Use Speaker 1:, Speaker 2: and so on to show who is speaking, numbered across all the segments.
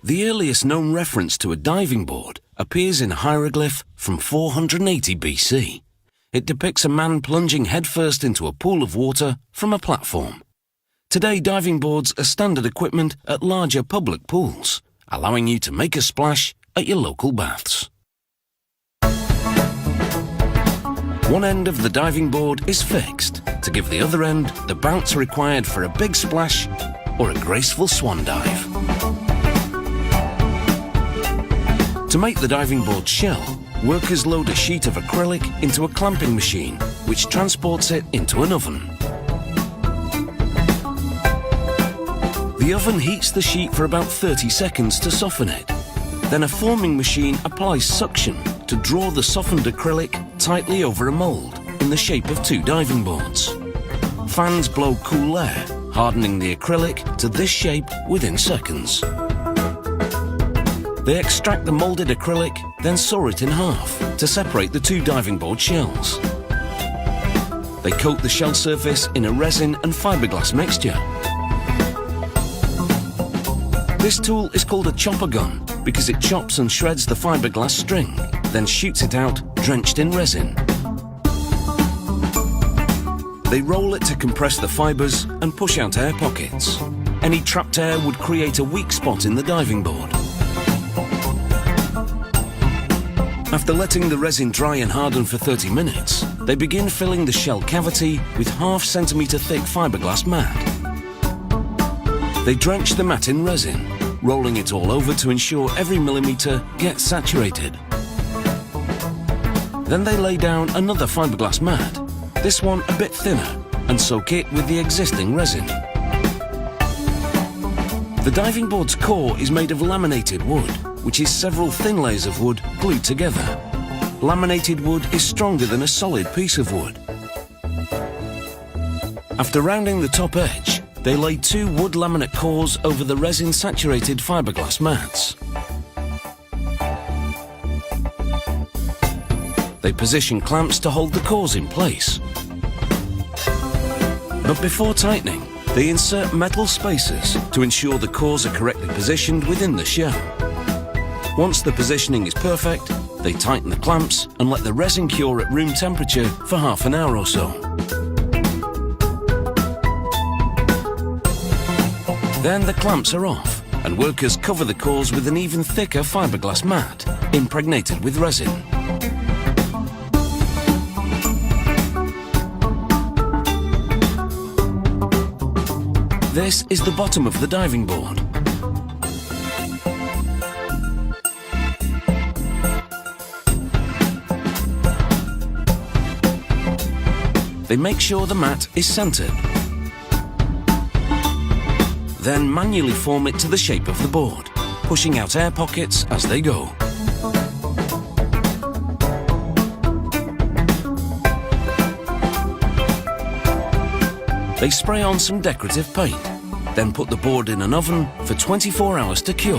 Speaker 1: The earliest known reference to a diving board appears in a hieroglyph from 480 BC. It depicts a man plunging headfirst into a pool of water from a platform. Today, diving boards are standard equipment at larger public pools, allowing you to make a splash at your local baths. One end of the diving board is fixed to give the other end the bounce required for a big splash or a graceful swan dive. To make the diving board shell, workers load a sheet of acrylic into a clamping machine, which transports it into an oven. The oven heats the sheet for about 30 seconds to soften it. Then a forming machine applies suction to draw the softened acrylic tightly over a mould in the shape of two diving boards. Fans blow cool air, hardening the acrylic to this shape within seconds. They extract the moulded acrylic, then saw it in half to separate the two diving board shells. They coat the shell surface in a resin and fiberglass mixture. This tool is called a chopper gun because it chops and shreds the fiberglass string, then shoots it out drenched in resin. They roll it to compress the fibers and push out air pockets. Any trapped air would create a weak spot in the diving board. After letting the resin dry and harden for 30 minutes, they begin filling the shell cavity with half-centimetre thick fiberglass mat. They drench the mat in resin, rolling it all over to ensure every millimetre gets saturated. Then they lay down another fiberglass mat, this one a bit thinner, and soak it with the existing resin. The diving board's core is made of laminated wood, which is several thin layers of wood glued together. Laminated wood is stronger than a solid piece of wood. After rounding the top edge, they lay two wood laminate cores over the resin-saturated fiberglass mats. They position clamps to hold the cores in place. But before tightening, they insert metal spacers to ensure the cores are correctly positioned within the shell. Once the positioning is perfect, they tighten the clamps and let the resin cure at room temperature for half an hour or so. Then the clamps are off, and workers cover the cores with an even thicker fiberglass mat, impregnated with resin. This is the bottom of the diving board. They make sure the mat is centered. Then manually form it to the shape of the board, pushing out air pockets as they go. They spray on some decorative paint, then put the board in an oven for 24 hours to cure.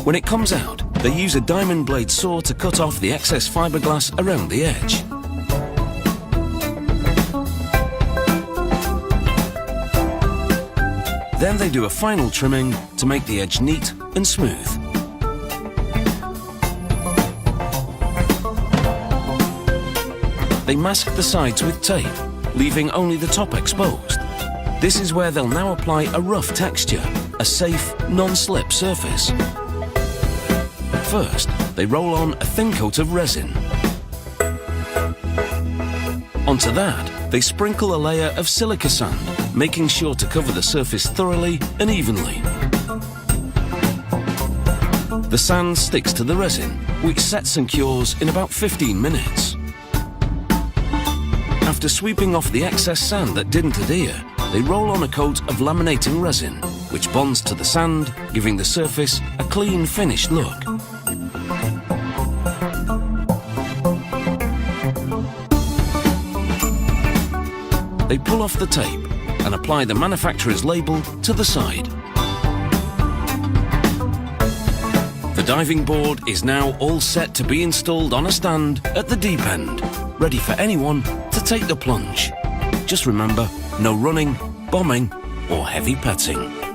Speaker 1: When it comes out, they use a diamond blade saw to cut off the excess fiberglass around the edge. Then they do a final trimming to make the edge neat and smooth. They mask the sides with tape, leaving only the top exposed. This is where they'll now apply a rough texture, a safe, non-slip surface. First, they roll on a thin coat of resin. Onto that, they sprinkle a layer of silica sand, making sure to cover the surface thoroughly and evenly. The sand sticks to the resin, which sets and cures in about 15 minutes. After sweeping off the excess sand that didn't adhere, they roll on a coat of laminating resin, which bonds to the sand, giving the surface a clean, finished look. They pull off the tape and apply the manufacturer's label to the side. The diving board is now all set to be installed on a stand at the deep end, ready for anyone to take the plunge. Just remember, no running, bombing or heavy petting.